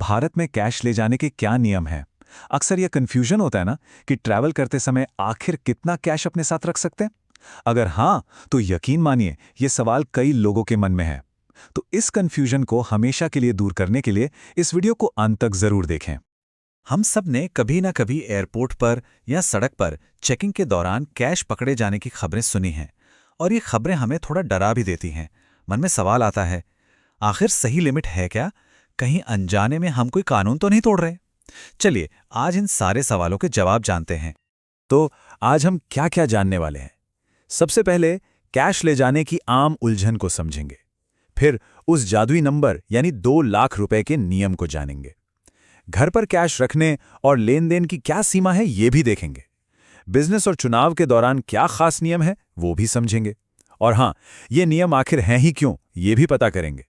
भारत में कैश ले जाने के क्या नियम हैं? अक्सर यह कंफ्यूजन होता है ना कि ट्रैवल करते समय आखिर कितना कैश अपने साथ रख सकते हैं। अगर हाँ, तो यकीन मानिए ये सवाल कई लोगों के मन में है। तो इस कंफ्यूजन को हमेशा के लिए दूर करने के लिए इस वीडियो को अंत तक जरूर देखें। हम सब ने कभी ना कभी एयरपोर्ट पर या सड़क पर चेकिंग के दौरान कैश पकड़े जाने की खबरें सुनी हैं, और ये खबरें हमें थोड़ा डरा भी देती हैं। मन में सवाल आता है, आखिर सही लिमिट है क्या? कहीं अनजाने में हम कोई कानून तो नहीं तोड़ रहे? चलिए आज इन सारे सवालों के जवाब जानते हैं। तो आज हम क्या क्या जानने वाले हैं? सबसे पहले कैश ले जाने की आम उलझन को समझेंगे। फिर उस जादुई नंबर यानी 2 लाख रुपए के नियम को जानेंगे। घर पर कैश रखने और लेन देन की क्या सीमा है ये भी देखेंगे। बिजनेस और चुनाव के दौरान क्या खास नियम है वो भी समझेंगे। और हाँ, ये नियम आखिर हैं ही क्यों ये भी पता करेंगे।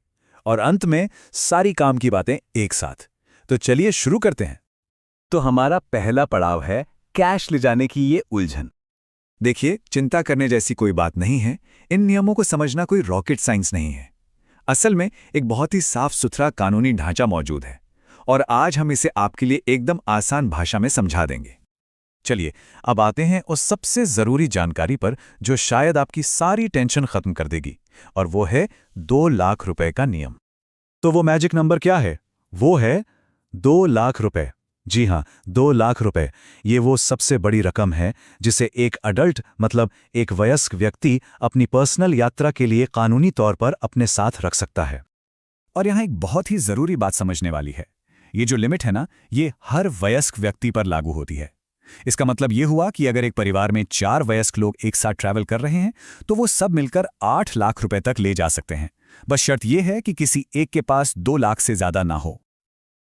और अंत में सारी काम की बातें एक साथ। तो चलिए शुरू करते हैं। तो हमारा पहला पड़ाव है कैश ले जाने की ये उलझन। देखिए, चिंता करने जैसी कोई बात नहीं है। इन नियमों को समझना कोई रॉकेट साइंस नहीं है। असल में एक बहुत ही साफ सुथरा कानूनी ढांचा मौजूद है, और आज हम इसे आपके लिए एकदम आसान भाषा में समझा देंगे। चलिए अब आते हैं उस सबसे जरूरी जानकारी पर जो शायद आपकी सारी टेंशन खत्म कर देगी, और वो है 2 लाख रुपए का नियम। तो वो मैजिक नंबर क्या है? वो है 2 लाख रुपए। जी हाँ, 2 लाख रुपए। ये वो सबसे बड़ी रकम है जिसे एक अडल्ट मतलब एक वयस्क व्यक्ति अपनी पर्सनल यात्रा के लिए कानूनी तौर पर अपने साथ रख सकता है। और यहाँ एक बहुत ही जरूरी बात समझने वाली है। ये जो लिमिट है ना, ये हर वयस्क व्यक्ति पर लागू होती है। इसका मतलब ये हुआ कि अगर एक परिवार में 4 वयस्क लोग एक साथ ट्रैवल कर रहे हैं तो वो सब मिलकर 8 लाख रुपए तक ले जा सकते हैं। बस शर्त यह है कि किसी एक के पास 2 लाख से ज्यादा ना हो।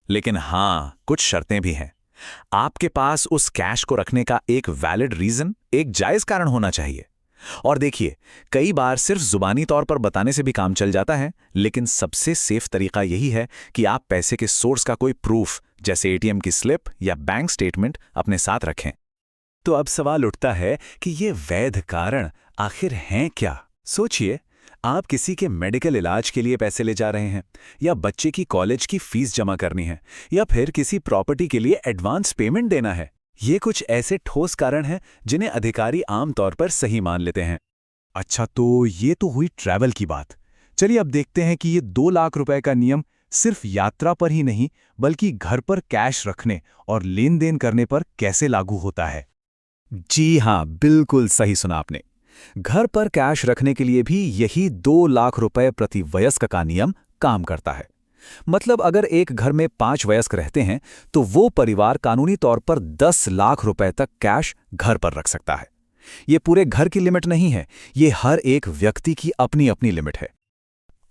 लेकिन हाँ, कुछ शर्तें भी हैं। आपके पास उस कैश को रखने का एक वैलिड रीजन, एक जायज कारण होना चाहिए। और देखिए, कई बार सिर्फ जुबानी तौर पर बताने से भी काम चल जाता है, लेकिन सबसे सेफ तरीका यही है कि आप पैसे के सोर्स का कोई प्रूफ जैसे एटीएम की स्लिप या बैंक स्टेटमेंट अपने साथ रखें। तो अब सवाल उठता है कि ये वैध कारण आखिर हैं क्या? सोचिए, आप किसी के मेडिकल इलाज के लिए पैसे ले जा रहे हैं, या बच्चे की कॉलेज की फीस जमा करनी है, या फिर किसी प्रॉपर्टी के लिए एडवांस पेमेंट देना है। ये कुछ ऐसे ठोस कारण हैं जिन्हें अधिकारी आमतौर पर सही मान लेते हैं। अच्छा, तो ये तो हुई ट्रैवल की बात। चलिए अब देखते हैं कि ये 2 लाख रुपए का नियम सिर्फ यात्रा पर ही नहीं बल्कि घर पर कैश रखने और लेन देन करने पर कैसे लागू होता है। जी हाँ, बिल्कुल सही सुना आपने। घर पर कैश रखने के लिए भी यही 2 लाख रुपए प्रति वयस्क का नियम काम करता है। मतलब अगर एक घर में 5 वयस्क रहते हैं तो वो परिवार कानूनी तौर पर 10 लाख रुपए तक कैश घर पर रख सकता है। ये पूरे घर की लिमिट नहीं है, ये हर एक व्यक्ति की अपनी अपनी लिमिट है।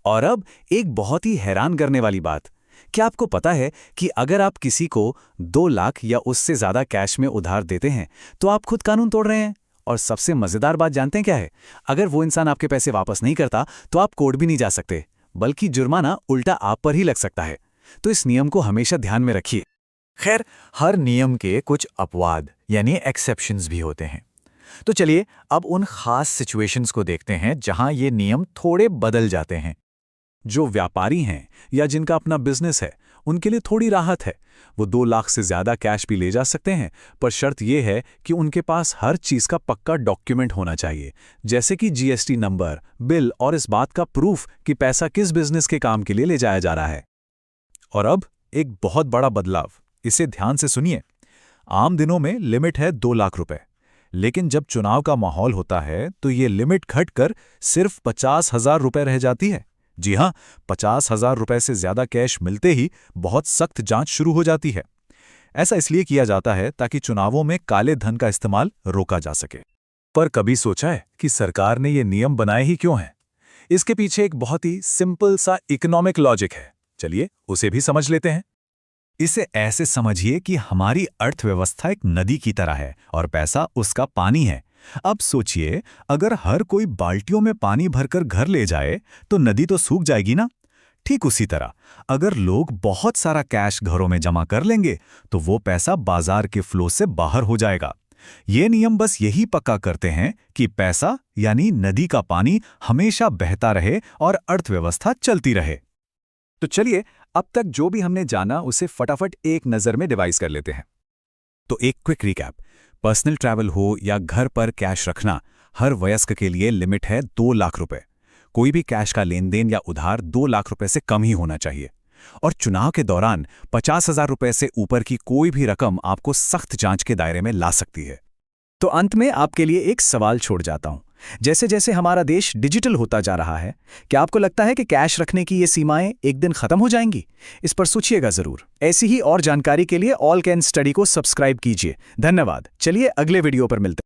और अब एक बहुत ही हैरान करने वाली बात, क्या आपको पता है कि अगर आप किसी को 2 लाख या उससे ज्यादा कैश में उधार देते हैं तो आप खुद कानून तोड़ रहे हैं? और सबसे मजेदार बात जानते हैं क्या है? अगर वो इंसान आपके पैसे वापस नहीं करता तो आप कोर्ट भी नहीं जा सकते, बल्कि जुर्माना उल्टा आप पर ही लग सकता है। तो इस नियम को हमेशा ध्यान में रखिए। खैर, हर नियम के कुछ अपवाद यानी एक्सेप्शंस भी होते हैं। तो चलिए अब उन खास सिचुएशंस को देखते हैं जहां ये नियम थोड़े बदल जाते हैं। जो व्यापारी हैं या जिनका अपना बिजनेस है, उनके लिए थोड़ी राहत है। वो 2 लाख से ज्यादा कैश भी ले जा सकते हैं, पर शर्त यह है कि उनके पास हर चीज का पक्का डॉक्यूमेंट होना चाहिए, जैसे कि जीएसटी नंबर, बिल और इस बात का प्रूफ कि पैसा किस बिजनेस के काम के लिए ले जाया जा रहा है। और अब एक बहुत बड़ा बदलाव, इसे ध्यान से सुनिए। आम दिनों में लिमिट है 2 लाख रुपए, लेकिन जब चुनाव का माहौल होता है तो ये लिमिट घटकर सिर्फ 50,000 रुपए रह जाती है। जी हाँ, 50,000 रुपए से ज्यादा कैश मिलते ही बहुत सख्त जांच शुरू हो जाती है। ऐसा इसलिए किया जाता है ताकि चुनावों में काले धन का इस्तेमाल रोका जा सके। पर कभी सोचा है कि सरकार ने ये नियम बनाए ही क्यों हैं? इसके पीछे एक बहुत ही सिंपल सा इकोनॉमिक लॉजिक है। चलिए उसे भी समझ लेते हैं। इसे ऐसे समझिए कि हमारी अर्थव्यवस्था एक नदी की तरह है और पैसा उसका पानी है। अब सोचिए, अगर हर कोई बाल्टियों में पानी भरकर घर ले जाए तो नदी तो सूख जाएगी ना। ठीक उसी तरह अगर लोग बहुत सारा कैश घरों में जमा कर लेंगे तो वो पैसा बाजार के फ्लो से बाहर हो जाएगा। ये नियम बस यही पक्का करते हैं कि पैसा यानी नदी का पानी हमेशा बहता रहे और अर्थव्यवस्था चलती रहे। तो चलिए अब तक जो भी हमने जाना उसे फटाफट एक नज़र में डिवाइस कर लेते हैं। तो एक क्विक रिकैप। पर्सनल ट्रैवल हो या घर पर कैश रखना, हर वयस्क के लिए लिमिट है 2 लाख रुपए। कोई भी कैश का लेन देन या उधार 2 लाख रुपए से कम ही होना चाहिए। और चुनाव के दौरान 50,000 रुपए से ऊपर की कोई भी रकम आपको सख्त जांच के दायरे में ला सकती है। तो अंत में आपके लिए एक सवाल छोड़ जाता हूं। जैसे जैसे हमारा देश डिजिटल होता जा रहा है, क्या आपको लगता है कि कैश रखने की ये सीमाएं एक दिन खत्म हो जाएंगी? इस पर सोचिएगा जरूर। ऐसी ही और जानकारी के लिए ऑल कैन स्टडी को सब्सक्राइब कीजिए। धन्यवाद। चलिए अगले वीडियो पर मिलते हैं।